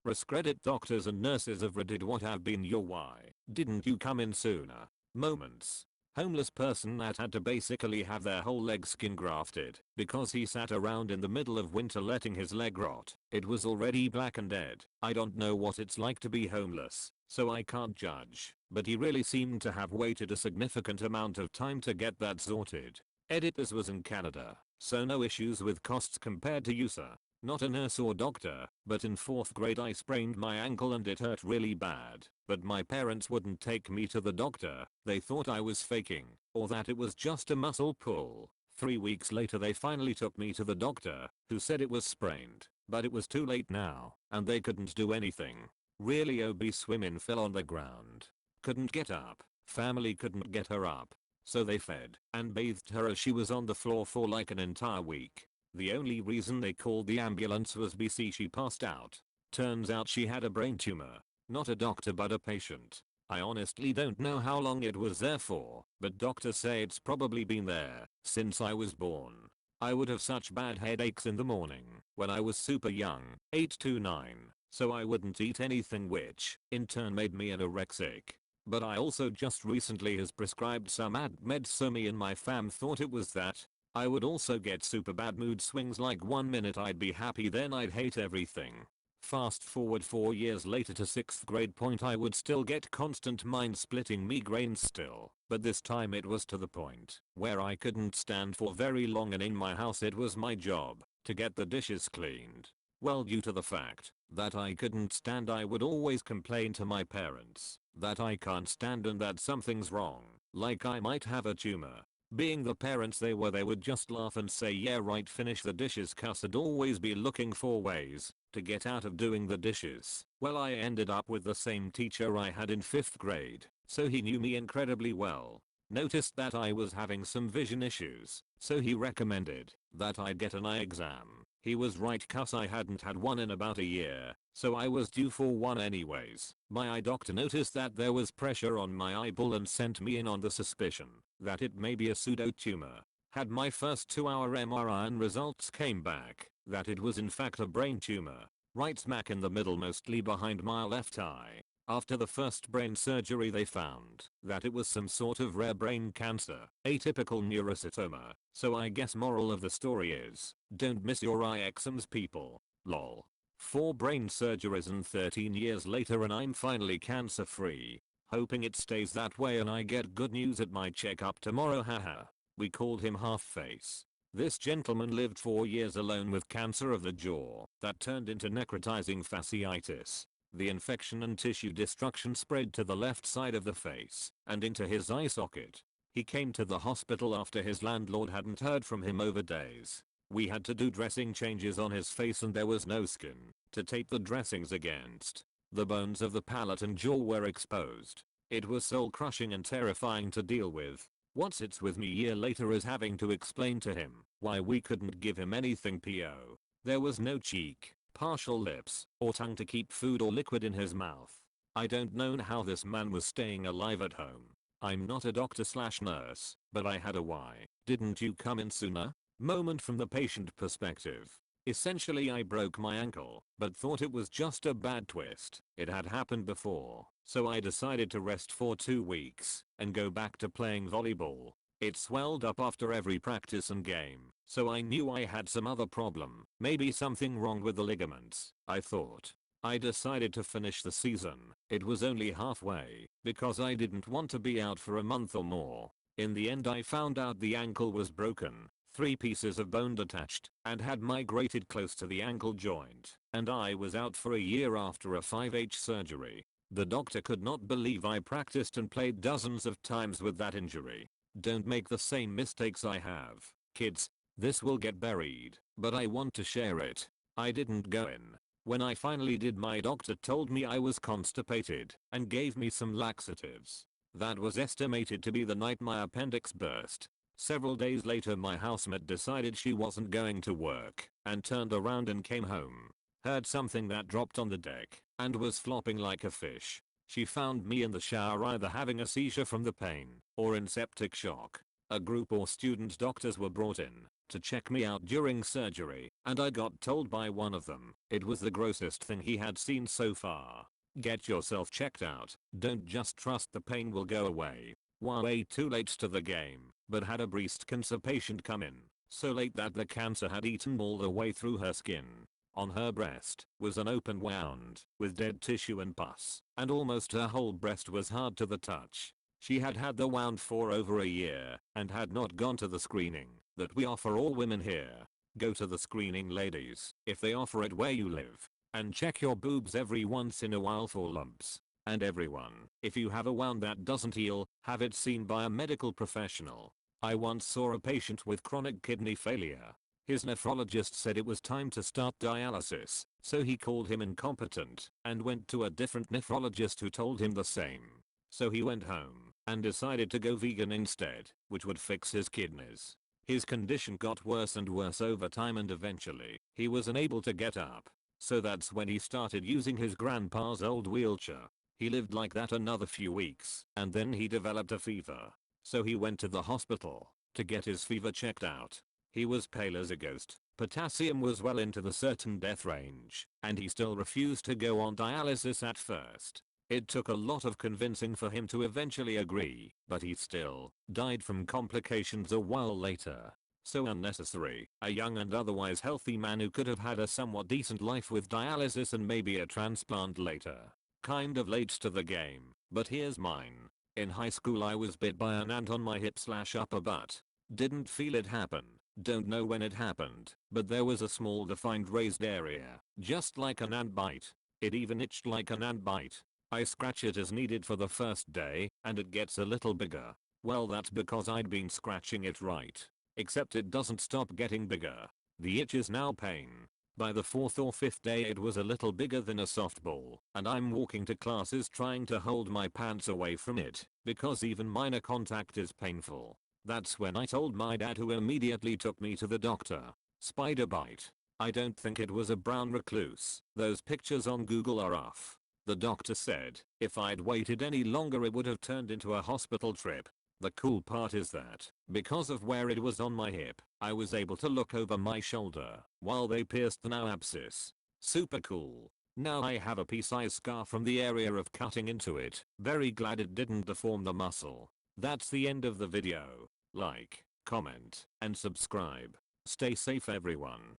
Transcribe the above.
Askreddit doctors and nurses of Reddit, what have been your why didn't you come in sooner moments? Homeless person that had to basically have their whole leg skin grafted because he sat around in the middle of winter letting his leg rot. It was already black and dead. I don't know what it's like to be homeless, so I can't judge, but he really seemed to have waited a significant amount of time to get that sorted. Edit, this was in Canada, so no issues with costs compared to you, sir. Not a nurse or doctor, but in 4th grade I sprained my ankle and it hurt really bad, but my parents wouldn't take me to the doctor. They thought I was faking, or that it was just a muscle pull. 3 weeks later they finally took me to the doctor, who said it was sprained, but it was too late now, and they couldn't do anything. Really obese women fell on the ground. Couldn't get up. Family couldn't get her up. So they fed and bathed her as she was on the floor for like an entire week. The only reason they called the ambulance was BC she passed out. Turns out she had a brain tumor. Not a doctor but a patient. I honestly don't know how long it was there for, but doctors say it's probably been there since I was born. I would have such bad headaches in the morning when I was super young, 8 to 9, so I wouldn't eat anything, which in turn made me anorexic. But I also just recently has prescribed some meds, so me and my fam thought it was that. I would also get super bad mood swings, like 1 minute I'd be happy then I'd hate everything. Fast forward 4 years later to 6th grade point, I would still get constant mind splitting migraines still, but this time it was to the point where I couldn't stand for very long, and in my house it was my job to get the dishes cleaned. Well, due to the fact that I couldn't stand, I would always complain to my parents that I can't stand and that something's wrong, like I might have a tumor. Being the parents they were, they would just laugh and say yeah right, finish the dishes, cuss, and always be looking for ways to get out of doing the dishes. Well, I ended up with the same teacher I had in 5th grade, so he knew me incredibly well. Noticed that I was having some vision issues, so he recommended that I get an eye exam. He was right, cause I hadn't had one in about a year, so I was due for one anyways. My eye doctor noticed that there was pressure on my eyeball and sent me in on the suspicion that it may be a pseudo tumor. Had my first 2-hour MRI and results came back that it was in fact a brain tumor, right smack in the middle, mostly behind my left eye. After the first brain surgery they found that it was some sort of rare brain cancer, atypical neurocytoma, so I guess moral of the story is, don't miss your eye exams, people. Lol. 4 brain surgeries and 13 years later and I'm finally cancer free. Hoping it stays that way and I get good news at my checkup tomorrow, haha. We called him Half Face. This gentleman lived 4 years alone with cancer of the jaw that turned into necrotizing fasciitis. The infection and tissue destruction spread to the left side of the face and into his eye socket. He came to the hospital after his landlord hadn't heard from him over days. We had to do dressing changes on his face and there was no skin to tape the dressings against. The bones of the palate and jaw were exposed. It was soul crushing and terrifying to deal with. What sits with me a year later is having to explain to him why we couldn't give him anything po. There was no cheek, partial lips, or tongue to keep food or liquid in his mouth. I don't know how this man was staying alive at home. I'm not a doctor/nurse, but I had a why didn't you come in sooner moment from the patient perspective. Essentially I broke my ankle, but thought it was just a bad twist. It had happened before, so I decided to rest for 2 weeks and go back to playing volleyball. It swelled up after every practice and game, so I knew I had some other problem, maybe something wrong with the ligaments, I thought. I decided to finish the season. It was only halfway, because I didn't want to be out for a month or more. In the end I found out the ankle was broken. 3 pieces of bone detached and had migrated close to the ankle joint, and I was out for a year after a 5H surgery. The doctor could not believe I practiced and played dozens of times with that injury. Don't make the same mistakes I have, kids. This will get buried, but I want to share it. I didn't go in. When I finally did, my doctor told me I was constipated and gave me some laxatives. That was estimated to be the night my appendix burst. Several days later my housemate decided she wasn't going to work and turned around and came home. Heard something that dropped on the deck and was flopping like a fish. She found me in the shower either having a seizure from the pain or in septic shock. A group or student doctors were brought in. to check me out during surgery, and I got told by one of them it was the grossest thing he had seen so far. Get yourself checked out, don't just trust the pain will go away. Way too late to the game, but had a breast cancer patient come in, so late that the cancer had eaten all the way through her skin. On her breast was an open wound with dead tissue and pus, and almost her whole breast was hard to the touch. She had had the wound for over a year and had not gone to the screening that we offer all women here. Go to the screening, ladies, if they offer it where you live, and check your boobs every once in a while for lumps. And everyone, if you have a wound that doesn't heal, have it seen by a medical professional. I once saw a patient with chronic kidney failure. His nephrologist said it was time to start dialysis, so he called him incompetent and went to a different nephrologist who told him the same. So he went home and decided to go vegan instead, which would fix his kidneys. His condition got worse and worse over time, and eventually he was unable to get up. So that's when he started using his grandpa's old wheelchair. He lived like that another few weeks and then he developed a fever. So he went to the hospital to get his fever checked out. He was pale as a ghost, potassium was well into the certain death range, and he still refused to go on dialysis at first. It took a lot of convincing for him to eventually agree, but he still died from complications a while later. So unnecessary. A young and otherwise healthy man who could have had a somewhat decent life with dialysis and maybe a transplant later. Kind of late to the game, but here's mine. In high school I was bit by an ant on my hip/upper butt. Didn't feel it happen. Don't know when it happened, but there was a small defined raised area, just like an ant bite. It even itched like an ant bite. I scratch it as needed for the first day, and it gets a little bigger. Well, that's because I'd been scratching it right. Except it doesn't stop getting bigger. The itch is now pain. By the 4th or 5th day it was a little bigger than a softball, and I'm walking to classes trying to hold my pants away from it, because even minor contact is painful. That's when I told my dad, who immediately took me to the doctor. Spider bite. I don't think it was a brown recluse. Those pictures on Google are off. The doctor said if I'd waited any longer it would have turned into a hospital trip. The cool part is that, because of where it was on my hip, I was able to look over my shoulder while they pierced the now abscess. Super cool. Now I have a pea-sized scar from the area of cutting into it. Very glad it didn't deform the muscle. That's the end of the video. Like, comment, and subscribe. Stay safe everyone.